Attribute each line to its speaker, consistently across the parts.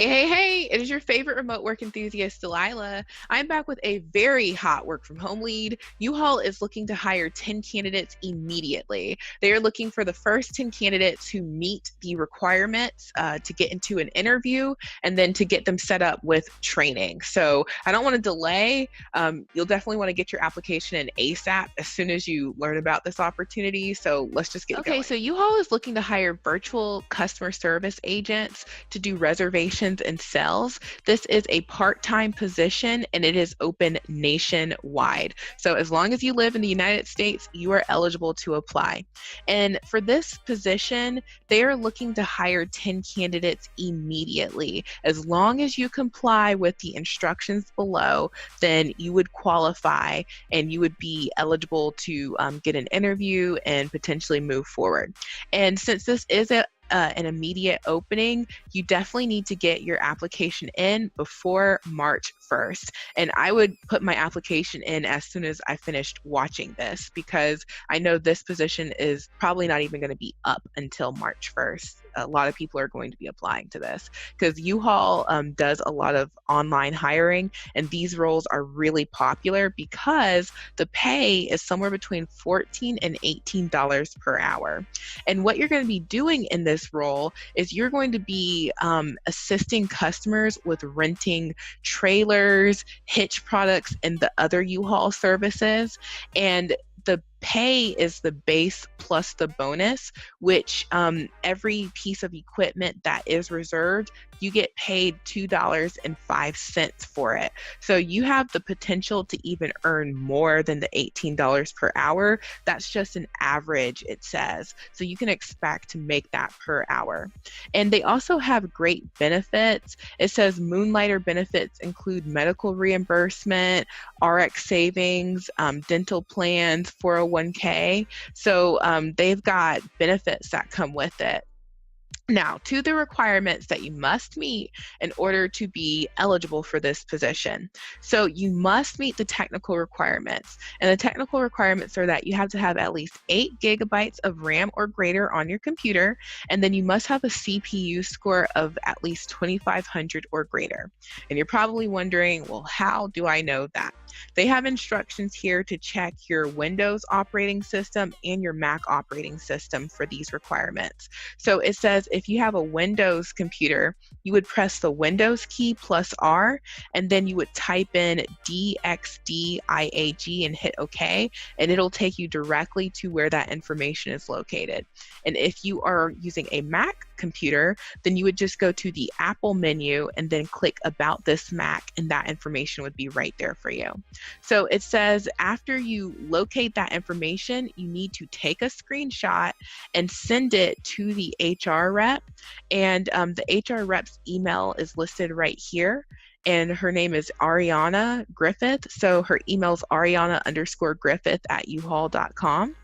Speaker 1: Hey, it is your favorite remote work enthusiast, Delilah. I'm back with a very hot work from home lead. U-Haul is looking to hire 10 candidates immediately. They are looking for the first 10 candidates who meet the requirements to get into an interview and then to get them set up with training. So I don't want to delay. You'll definitely want to get your application in ASAP as soon as you learn about this opportunity. So let's just get going. Okay, so U-Haul is looking to hire virtual customer service agents to do reservations and sales. This is a part-time position and it is open nationwide. So as long as you live in the United States, you are eligible to apply. And for this position, they are looking to hire 10 candidates immediately. As long as you comply with the instructions below, then you would qualify and you would be eligible to get an interview and potentially move forward. And since this is an immediate opening, you definitely need to get your application in before March 1st. And I would put my application in as soon as I finished watching this, because I know this position is probably not even going to be up until March 1st. A lot of people are going to be applying to this because U-Haul does a lot of online hiring, and these roles are really popular because the pay is somewhere between $14 and $18 per hour. And what you're going to be doing in this role is you're going to be assisting customers with renting trailers, hitch products, and the other U-Haul services. And the pay is the base plus the bonus, which every piece of equipment that is reserved, you get paid $2.05 for it. So you have the potential to even earn more than the $18 per hour. That's just an average, it says. So you can expect to make that per hour. And they also have great benefits. It says Moonlighter benefits include medical reimbursement, RX savings, dental plans, 401k. So they've got benefits that come with it. Now, to the requirements that you must meet in order to be eligible for this position. So you must meet the technical requirements. And the technical requirements are that you have to have at least 8 gigabytes of RAM or greater on your computer, and then you must have a CPU score of at least 2,500 or greater. And you're probably wondering, well, how do I know that? They have instructions here to check your Windows operating system and your Mac operating system for these requirements. So it says if you have a Windows computer, you would press the Windows key plus R, and then you would type in DXDIAG and hit OK, and it'll take you directly to where that information is located. And if you are using a Mac computer, then you would just go to the Apple menu and then click About This Mac, and that information would be right there for you. So it says after you locate that information, you need to take a screenshot and send it to the HR rep. And the HR rep's email is listed right here. And her name is Ariana Griffith. So her email is ariana_griffith@uhaul.com.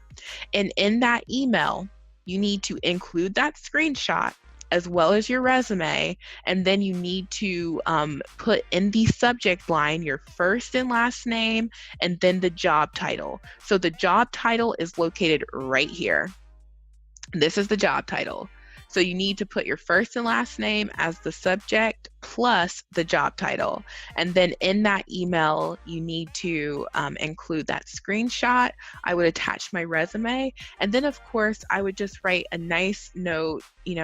Speaker 1: And in that email, you need to include that screenshot as well as your resume, and then you need to put in the subject line your first and last name and then the job title. So the job title is located right here. This is the job title. So you need to put your first and last name as the subject plus the job title. And then in that email, you need to include that screenshot. I would attach my resume. And then of course, I would just write a nice note,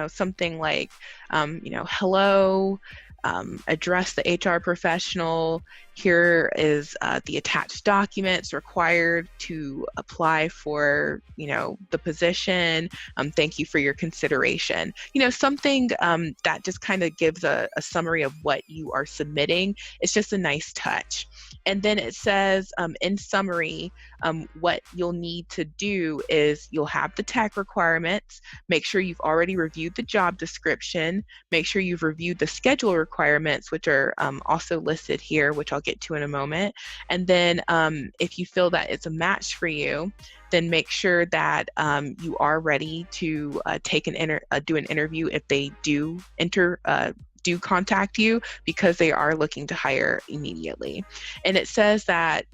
Speaker 1: something like, hello, address the HR professional. Here is the attached documents required to apply for, the position. Thank you for your consideration. Something that just kind of gives a summary of what you are submitting. It's just a nice touch. And then it says, in summary, what you'll need to do is you'll have the tech requirements. Make sure you've already reviewed the job description. Make sure you've reviewed the schedule requirements, which are also listed here, which I'll get to in a moment. And then if you feel that it's a match for you, then make sure that you are ready to do an interview if they do do contact you because they are looking to hire immediately. And it says that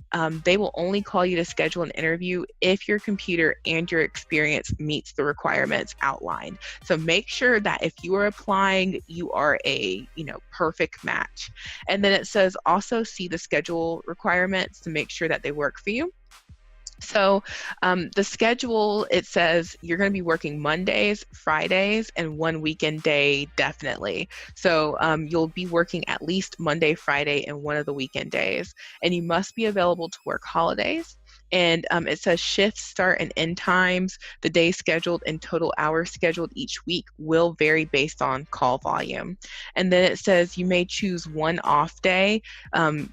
Speaker 1: they will only call you to schedule an interview if your computer and your experience meets the requirements outlined. So make sure that if you are applying, you are a perfect match. And then it says also see the schedule requirements to make sure that they work for you. So the schedule, it says you're going to be working Mondays, Fridays, and one weekend day, definitely. So you'll be working at least Monday, Friday, and one of the weekend days. And you must be available to work holidays. And it says shifts start and end times, the day scheduled and total hours scheduled each week will vary based on call volume. And then it says you may choose one off day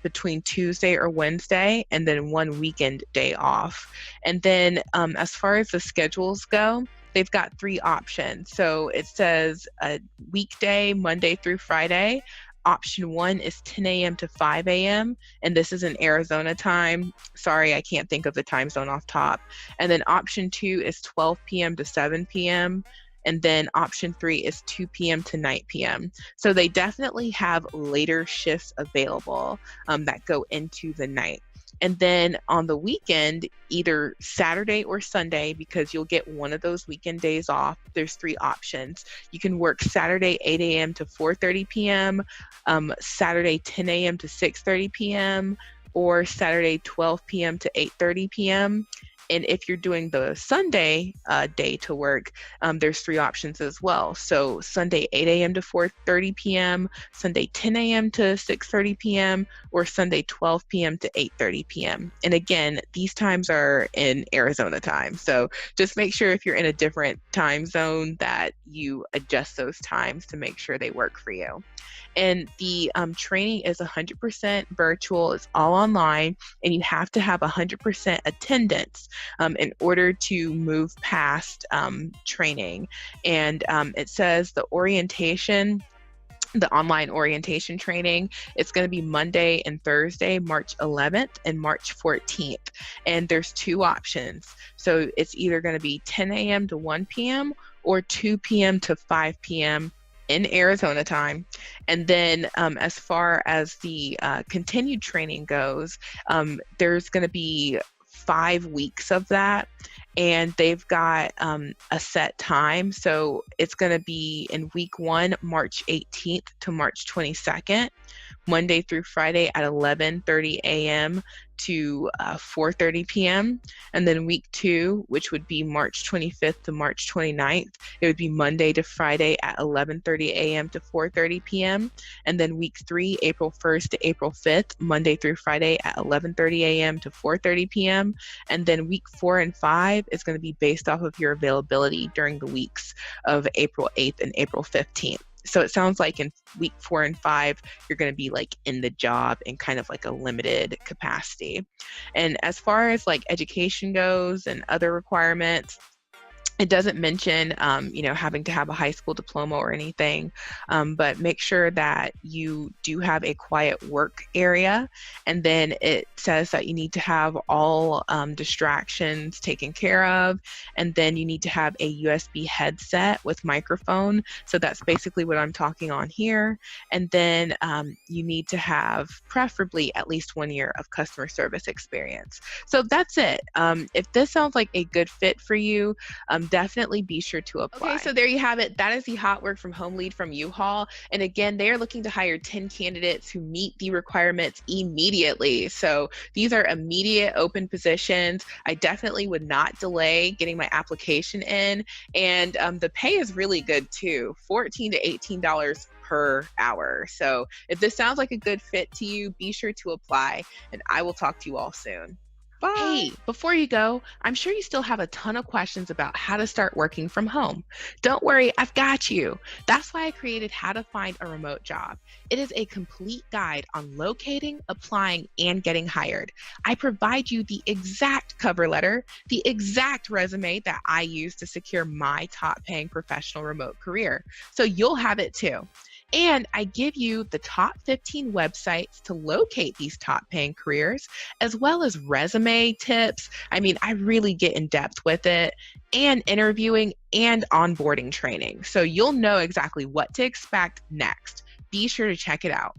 Speaker 1: between Tuesday or Wednesday, and then one weekend day off. And then as far as the schedules go, they've got 3 options. So it says a weekday, Monday through Friday. Option 1 is 10 a.m. to 5 a.m. and this is in Arizona time. Sorry, I can't think of the time zone off top. And then option 2 is 12 p.m. to 7 p.m. And then option 3 is 2 p.m. to 9 p.m. So they definitely have later shifts available that go into the night. And then on the weekend, either Saturday or Sunday, because you'll get one of those weekend days off, there's 3 options. You can work Saturday 8 a.m. to 4:30 p.m., Saturday 10 a.m. to 6:30 p.m., or Saturday 12 p.m. to 8:30 p.m. And if you're doing the Sunday day to work, there's 3 options as well. So Sunday 8 a.m. to 4:30 p.m., Sunday 10 a.m. to 6:30 p.m., or Sunday 12 p.m. to 8:30 p.m. And again, these times are in Arizona time. So just make sure if you're in a different time zone that you adjust those times to make sure they work for you. And the training is 100% virtual. It's all online, and you have to have 100% attendance in order to move past training. And it says the online orientation training, it's going to be Monday and Thursday, March 11th and March 14th. And there's 2 options. So it's either going to be 10 a.m. to 1 p.m. or 2 p.m. to 5 p.m. in Arizona time. And then as far as the continued training goes, there's going to be 5 weeks of that, and they've got a set time. So it's going to be in week 1, March 18th to March 22nd, Monday through Friday at 11:30 a.m. to 4:30 p.m. And then week 2, which would be March 25th to March 29th, it would be Monday to Friday at 11:30 a.m. to 4:30 p.m. And then week 3, April 1st to April 5th, Monday through Friday at 11:30 a.m. to 4:30 p.m. And then week 4 and 5 is going to be based off of your availability during the weeks of April 8th and April 15th. So it sounds like in week 4 and 5, you're going to be like in the job in kind of like a limited capacity. And as far as like education goes and other requirements, it doesn't mention, having to have a high school diploma or anything, but make sure that you do have a quiet work area. And then it says that you need to have all distractions taken care of. And then you need to have a USB headset with microphone. So that's basically what I'm talking on here. And then you need to have preferably at least 1 year of customer service experience. So that's it. If this sounds like a good fit for you, definitely be sure to apply. Okay, so there you have it. That is the hot work from home lead from UHaul. And again, they are looking to hire 10 candidates who meet the requirements immediately. So these are immediate open positions. I definitely would not delay getting my application in. And the pay is really good too, $14 to $18 per hour. So if this sounds like a good fit to you, be sure to apply, and I will talk to you all soon. Bye. Hey, before you go, I'm sure you still have a ton of questions about how to start working from home. Don't worry, I've got you. That's why I created How to Find a Remote Job. It is a complete guide on locating, applying, and getting hired. I provide you the exact cover letter, the exact resume that I use to secure my top paying professional remote career. So you'll have it too. And I give you the top 15 websites to locate these top paying careers, as well as resume tips. I mean, I really get in depth with it, and interviewing and onboarding training. So you'll know exactly what to expect next. be sure to check it out.